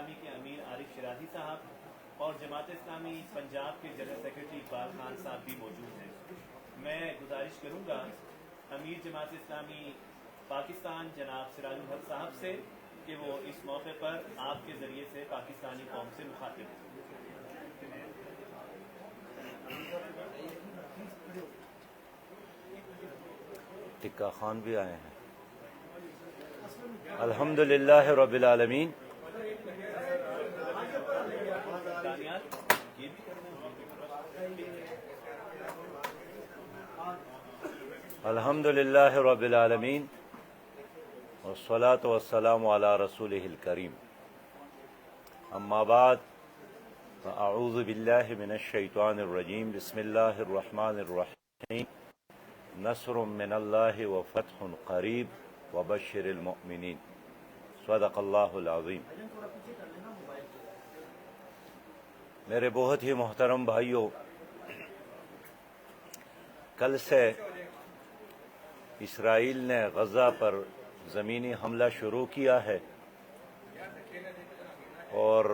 اسلامی کے امیر عارف شیرازی صاحب اور جماعت اسلامی پنجاب کے جنرل سیکرٹری اقبال خان صاحب بھی موجود ہیں۔ میں گزارش کروں گا امیر جماعت اسلامی پاکستان جناب سراج الحق صاحب سے کہ وہ اس موقع پر آپ کے ذریعے سے پاکستانی قوم سے مخاطب ہیں۔ ٹکا خان بھی آئے ہیں۔ الحمدللہ رب العالمین، الحمدللہ رب العالمین، والصلاة والسلام علی رسولہ الکریم، اما بعد فاعوذ باللہ من الشیطان الرجیم، بسم اللہ الرحمن الرحیم، نصر من اللہ وفتح قریب وبشر المؤمنین، صدق اللہ العظیم۔ میرے بہت ہی محترم بھائیوں، کل سے اسرائیل نے غزہ پر زمینی حملہ شروع کیا ہے اور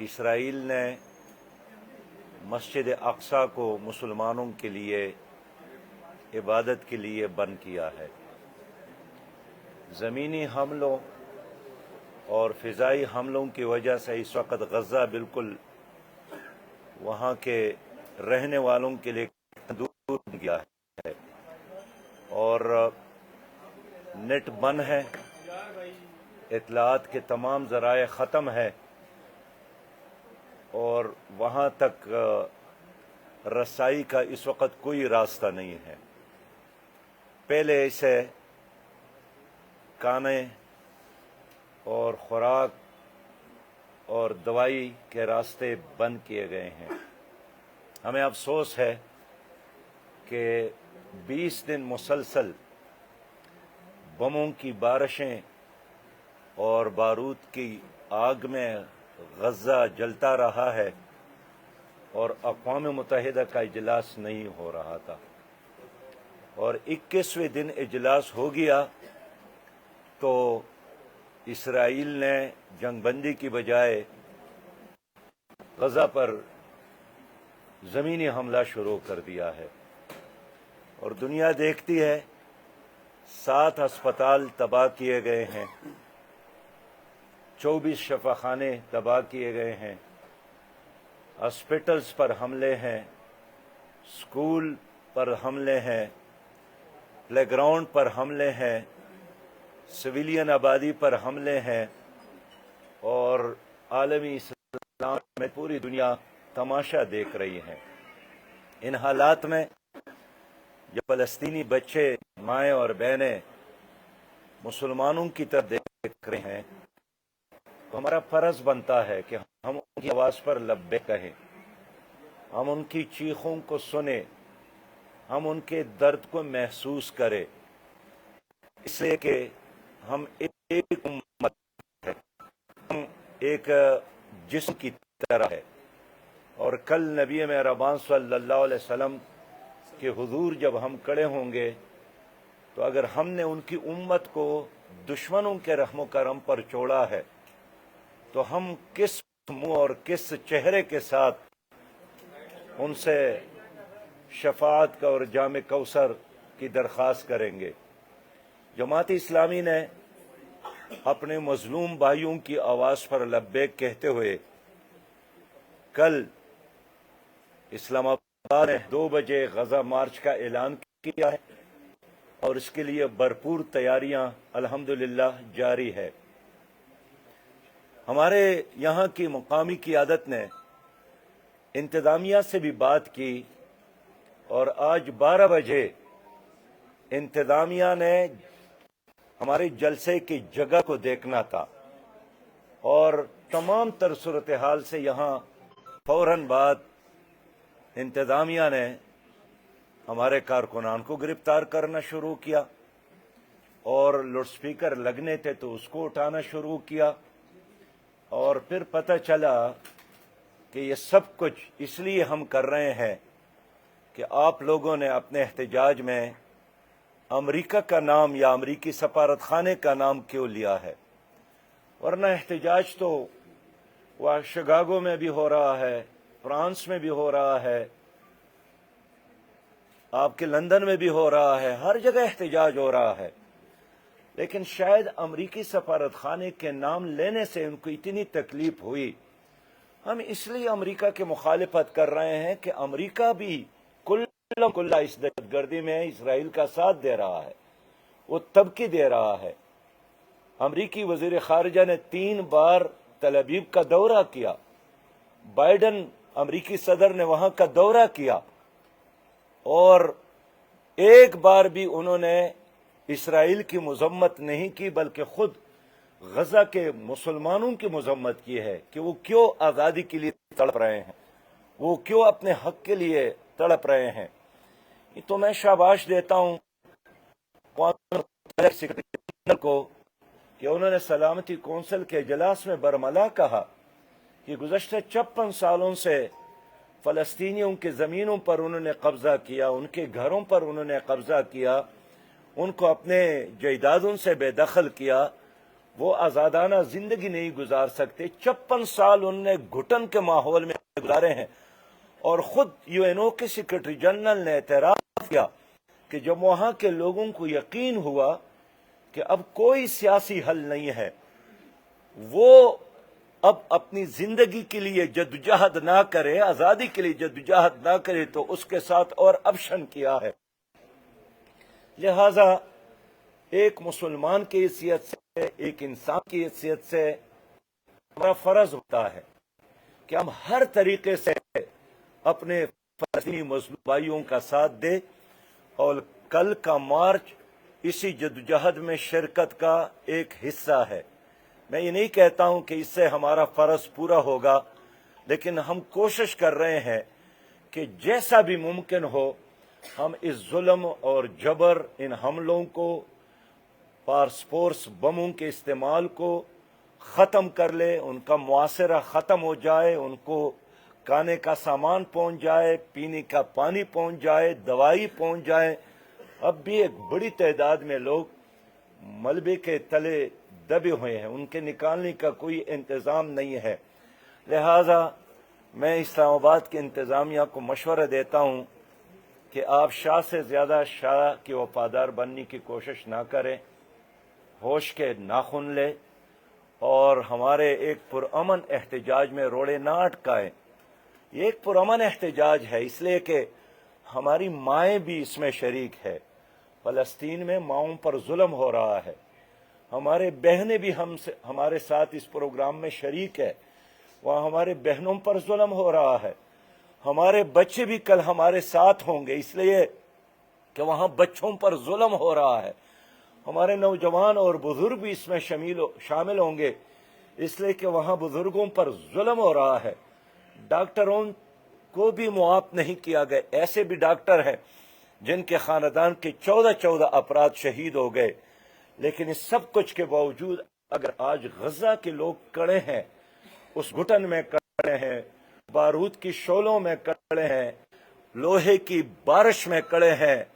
اسرائیل نے مسجد اقصی کو مسلمانوں کے لیے عبادت کے لیے بند کیا ہے۔ زمینی حملوں اور فضائی حملوں کی وجہ سے اس وقت غزہ بالکل وہاں کے رہنے والوں کے لیے دور ہو گیا ہے اور نیٹ بند ہے، اطلاعات کے تمام ذرائع ختم ہے اور وہاں تک رسائی کا اس وقت کوئی راستہ نہیں ہے۔ پہلے اسے کھانے اور خوراک اور دوائی کے راستے بند کیے گئے ہیں۔ ہمیں افسوس ہے کہ 20 دن مسلسل بموں کی بارشیں اور بارود کی آگ میں غزہ جلتا رہا ہے اور اقوام متحدہ کا اجلاس نہیں ہو رہا تھا، اور 21ویں دن اجلاس ہو گیا تو اسرائیل نے جنگ بندی کی بجائے غزہ پر زمینی حملہ شروع کر دیا ہے، اور دنیا دیکھتی ہے 7 ہسپتال تباہ کیے گئے ہیں، 24 شفاخانے تباہ کیے گئے ہیں، ہاسپٹلز پر حملے ہیں، اسکول پر حملے ہیں، پلے گراؤنڈ پر حملے ہیں، سویلین آبادی پر حملے ہیں، اور عالمی اسلام میں پوری دنیا تماشا دیکھ رہی ہے۔ ان حالات میں جب فلسطینی بچے، مائیں اور بہنیں مسلمانوں کی طرف دیکھ رہے ہیں تو ہمارا فرض بنتا ہے کہ ہم ان کی آواز پر لبیک کہیں، ہم ان کی چیخوں کو سنیں، ہم ان کے درد کو محسوس کریں، اس لیے کہ ہم ایک امت ہے، ہم ایک جسم کی طرح ہے۔ اور کل نبی مہربان صلی اللہ علیہ وسلم کے حضور جب ہم کھڑے ہوں گے تو اگر ہم نے ان کی امت کو دشمنوں کے رحم و کرم پر چھوڑا ہے تو ہم کس منہ اور کس چہرے کے ساتھ ان سے شفاعت کا اور جام کوثر کی درخواست کریں گے؟ جماعت اسلامی نے اپنے مظلوم بھائیوں کی آواز پر لبیک کہتے ہوئے کل اسلام آباد میں 2 بجے غزہ مارچ کا اعلان کیا ہے اور اس کے لیے بھرپور تیاریاں الحمدللہ جاری ہے۔ ہمارے یہاں کی مقامی قیادت نے انتظامیہ سے بھی بات کی اور آج 12 بجے انتظامیہ نے ہمارے جلسے کی جگہ کو دیکھنا تھا اور تمام تر صورتحال سے یہاں فوراً بعد انتظامیہ نے ہمارے کارکنان کو گرفتار کرنا شروع کیا اور لاؤڈ سپیکر لگنے تھے تو اس کو اٹھانا شروع کیا، اور پھر پتہ چلا کہ یہ سب کچھ اس لیے ہم کر رہے ہیں کہ آپ لوگوں نے اپنے احتجاج میں امریکہ کا نام یا امریکی سفارت خانے کا نام کیوں لیا ہے، ورنہ احتجاج تو वह शिकागो में भी हो रहा है, फ्रांस में भी हो रहा है, आपके लंदन में भी हो रहा है, हर जगह एहतजाज हो रहा है। लेकिन शायद अमरीकी सफारत खाने के नाम लेने से उनको इतनी तकलीफ हुई। हम इसलिए अमरीका की मुखालिफत कर रहे हैं कि अमरीका भी कुल्ला इस दहशतगर्दी में इसराइल का साथ दे रहा है, वो तबकी दे रहा है। अमरीकी वजीर खारजा ने 3 बार तल अबीब का दौरा किया, बाइडन अमरीकी सदर ने वहां का दौरा किया, और एक बार भी उन्होंने इसराइल की मजम्मत नहीं की, बल्कि खुद गजा के मुसलमानों की मजम्मत की है कि वो क्यों आज़ादी के लिए तड़प रहे हैं, वो क्यों अपने हक के लिए तड़प रहे हैं। तो मैं शाबाश देता हूं सेक्रेटरी को कि उन्होंने सलामती कौंसिल के इजलास में बरमला कहा कि गुज़श्ता 56 सालों से फ़लस्तीनियों की ज़मीनों पर उन्होंने कब्ज़ा किया, उनके घरों पर उन्होंने कब्ज़ा किया, उनको अपने जायदादों से बेदखल किया, वो आज़ादाना ज़िंदगी नहीं गुजार सकते। 56 साल उन्होंने घुटन के माहौल में गुजारे हैं, और ख़ुद यूएनओ के सेक्रेटरी जनरल ने एतराफ़ किया कि जब वहाँ के लोगों को यकीन हुआ कि अब कोई सियासी हल नहीं है, वो अब अपनी जिंदगी के लिए जद्दोजहद ना करे, आज़ादी के लिए जद्दोजहद ना करे, तो उसके साथ और ऑप्शन किया है। लिहाजा एक मुसलमान की हैसियत से, एक इंसान की हैसियत से हमारा फर्ज होता है कि हम हर तरीके से अपने फलस्तीनी मज़लूम भाइयों का साथ दे, और कल का मार्च इसी जद्दोजहद में शिरकत का एक हिस्सा है। मैं ये नहीं कहता हूं कि इससे हमारा फर्ज पूरा होगा, लेकिन हम कोशिश कर रहे हैं कि जैसा भी मुमकिन हो हम इस जुल्म और जबर, इन हमलों को, फास्फोरस बमों के इस्तेमाल को ख़त्म कर ले, उनका मुआसरा ख़त्म हो जाए, उनको खाने का सामान पहुंच जाए, पीने का पानी पहुंच जाए, दवाई पहुंच जाए। अब भी एक बड़ी तादाद में लोग मलबे के तले दबे हुए हैं, उनके निकालने का कोई इंतज़ाम नहीं है। लिहाजा मैं इस्लामाबाद की इंतज़ामिया को मशवरा देता हूँ कि आप शाह से ज़्यादा शाह के वफादार बनने की कोशिश ना करें, होश के नाखुन ले, और हमारे एक पुरअमन एहतजाज में रोड़े ना अटकाएं। ये एक पुरअमन एहतजाज है, इसलिए कि हमारी माएँ भी इसमें शरीक है। फ़लस्तीन में माओं पर जुल्म हो रहा है, हमारे बहनें भी हमारे साथ इस प्रोग्राम में शरीक है, वहाँ हमारे बहनों पर जुल्म हो रहा है। हमारे बच्चे भी कल हमारे साथ होंगे, इसलिए कि वहाँ बच्चों पर जुल्म हो रहा है। हमारे नौजवान और बुजुर्ग भी इसमें शामिल होंगे, इसलिए कि वहाँ बुजुर्गों पर जुल्म हो रहा है। डॉक्टरों को भी मुआफ नहीं किया गया। ऐसे भी डॉक्टर हैं जिनके खानदान के 14 अफराद शहीद हो गए। लेकिन इस सब कुछ के बावजूद अगर आज गजा के लोग खड़े हैं, उस घुटन में खड़े हैं, बारूद की शोलों में खड़े हैं, लोहे की बारिश में खड़े हैं,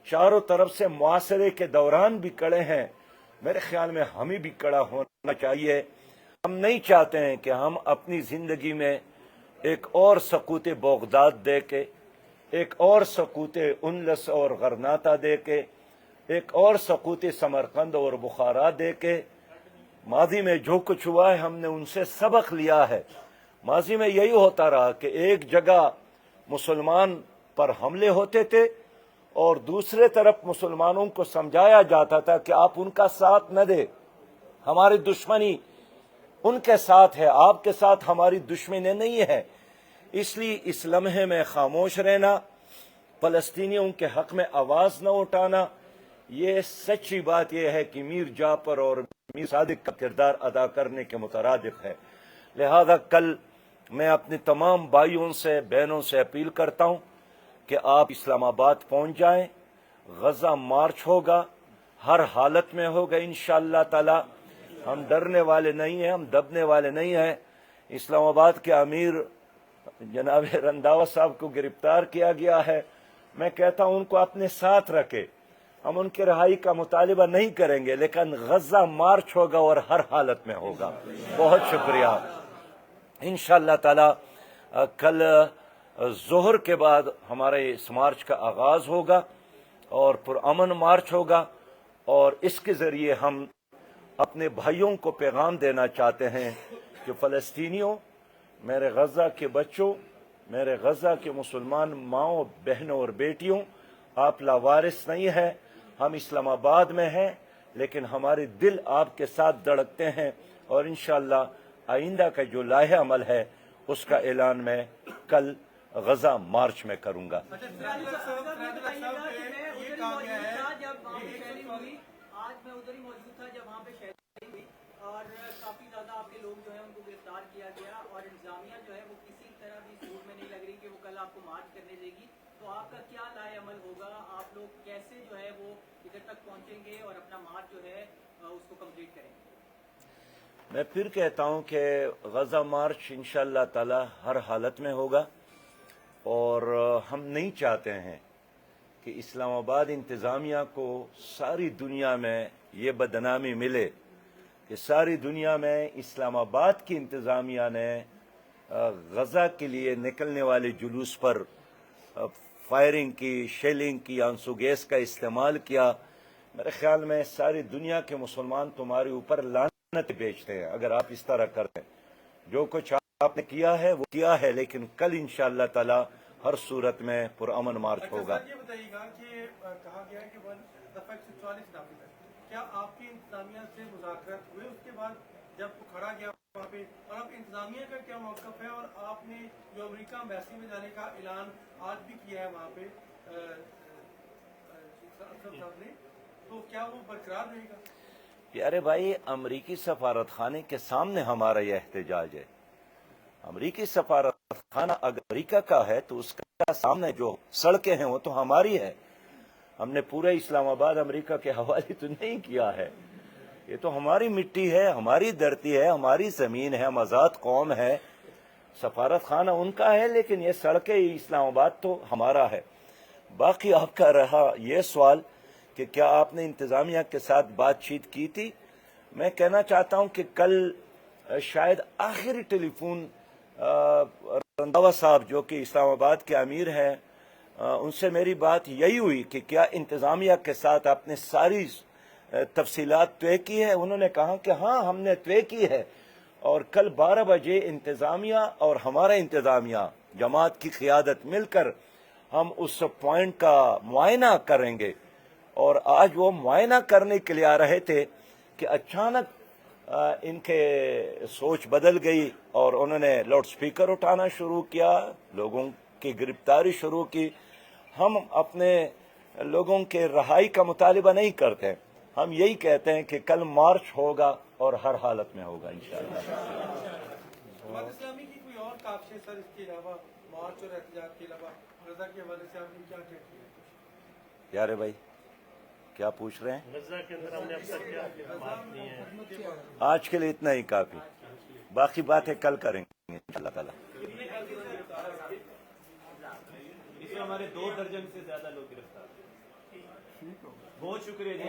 चारों तरफ से मुआसरे के दौरान भी खड़े हैं, मेरे ख्याल में हमें भी खड़ा होना चाहिए। हम नहीं चाहते हैं कि हम अपनी जिंदगी में एक और सकूत बगदाद दे के, एक और सकूत उनलस और गरनाता दे के, एक और सकूत समरकंद और बुखारा दे के, माजी में जो कुछ हुआ है हमने उनसे सबक लिया है। माजी में यही होता रहा कि एक जगह मुसलमान पर हमले होते थे और दूसरे तरफ मुसलमानों को समझाया जाता था कि आप उनका साथ न दे, हमारी दुश्मनी उनके साथ है, आपके साथ हमारी दुश्मनी नहीं है। इसलिए इस लम्हे में खामोश रहना, फ़लस्तीनियों के हक में आवाज़ न उठाना, ये सच्ची बात यह है कि मीर जाफर और मीर सादिक का किरदार अदा करने के मुतरादिफ है। लिहाजा कल मैं अपने तमाम भाइयों से, बहनों से अपील करता हूँ कि आप इस्लामाबाद पहुँच जाएं। गजा मार्च होगा, हर हालत में होगा इंशाअल्लाह ताला। हम डरने वाले नहीं हैं, हम दबने वाले नहीं हैं। इस्लामाबाद के अमीर जनाब रंधावा साहब को गिरफ्तार किया गया है, मैं कहता हूँ उनको अपने साथ रखे। हम उनकी रिहाई का मुतालिबा नहीं करेंगे, लेकिन गजा मार्च होगा और हर हालत में होगा। बहुत शुक्रिया। इंशाअल्लाह ताला कल ज़ोहर के बाद हमारे इस मार्च का आगाज़ होगा और पुरअमन मार्च होगा, और इसके ज़रिए हम अपने भाइयों को पैगाम देना चाहते हैं कि फ़लस्तीनियों, मेरे गज़ा के बच्चों, मेरे गज़ा के मुसलमान माओं, बहनों और बेटियों, आप लावारिस नहीं हैं। हम इस्लामाबाद में हैं, लेकिन हमारे दिल आपके साथ धड़कते हैं, और इंशाअल्लाह आइंदा का जो लाहे अमल है उसका ऐलान मैं कल गज़ा मार्च में करूँगा। आज मैं उधर ही मौजूद था जब वहाँ पे शहरी हुई, और काफी ज्यादा आपके लोग जो है उनको गिरफ्तार किया गया, और इंतजामिया जो है वो किसी तरह भी सूट में नहीं लग रही कि वो कल आपको मार्च करने देगी। तो आपका क्या लाए अमल होगा? आप लोग कैसे जो है वो इधर तक पहुँचेंगे और अपना मार्च जो है उसको कम्प्लीट करेंगे? मैं फिर कहता हूँ कि गज़ा मार्च इंशाअल्लाह ताला हर हालत में होगा, और हम नहीं चाहते हैं कि इस्लामाबाद इंतज़ामिया को सारी दुनिया में ये बदनामी मिले कि सारी दुनिया में इस्लामाबाद की इंतज़ामिया ने गज़ा के लिए निकलने वाले जुलूस पर फायरिंग की, शेलिंग की, आंसू गैस का इस्तेमाल किया। मेरे ख्याल में सारी दुनिया के मुसलमान तुम्हारे ऊपर लानत बेचते हैं अगर आप इस तरह करते हैं। जो कुछ आपने किया है वो किया है, लेकिन कल इंशाअल्लाह ताला हर सूरत में पुरअमन मार्च होगा। ये बताइएगा कि कहा गया है कि 144 नाफिज है, क्या आपकी इंतजामिया से मुज़ाकरात हुए उसके बाद जब वो खड़ा गया वहाँ पे, और अब इंतजामिया का क्या मौक़िफ़ है? और आपने जो अमेरिका एम्बेसी में जाने का ऐलान आज भी किया है वहाँ पे साहब ने, तो क्या वो बरकरार रहेगा? प्यारे भाई, अमरीकी सफारत खाने के सामने हमारा यह एहतजाज है। अमरीकी सफारत खाना अगर अमरीका का है तो उसका सामने जो सड़कें हैं वो तो हमारी है। हमने पूरे इस्लामाबाद अमरीका के हवाले तो नहीं किया है। ये तो हमारी मिट्टी है, हमारी धरती है, हमारी जमीन है, हम आज़ाद कौम है। सफारत खाना उनका है, लेकिन ये सड़कें इस्लामाबाद तो हमारा है। बाकी आपका रहा ये सवाल कि क्या आपने इंतजामिया के साथ बातचीत की थी। मैं कहना चाहता हूं कि कल शायद आखिरी टेलीफोन रंधावा साहब जो कि इस्लामाबाद के अमीर हैं, उनसे मेरी बात यही हुई कि क्या इंतजामिया के साथ आपने सारी तफसीलात तय की है। उन्होंने कहा कि हाँ, हमने तय की है, और कल 12 बजे इंतजामिया और हमारा इंतजामिया जमात की क़ियादत मिलकर हम उस पॉइंट का मुआयना करेंगे। और आज वो मुआयना करने के लिए आ रहे थे कि अचानक इनके सोच बदल गई और उन्होंने लाउड स्पीकर उठाना शुरू किया, लोगों की गिरफ्तारी शुरू की। हम अपने लोगों के रहाई का मुतालिबा नहीं करते, हम यही कहते हैं कि कल मार्च होगा और हर हालत में होगा इंशाअल्लाह। जमात इस्लामी की कोई और काबशें सर इसके अलावा, मार्च और एहतजाज के अलावा, गज़ा के हवाले से आपने क्या क्या किया? यारे भाई क्या पूछ रहे हैं? गज़ा के अंदर हमने अब तक क्या बात नहीं है। आज के लिए इतना ही काफी, बाकी बातें कल करेंगे इंशाअल्लाह ताला। इसमें हमारे 2 दर्जन से ज्यादा लोग गिरफ्तार। बहुत शुक्रिया जी।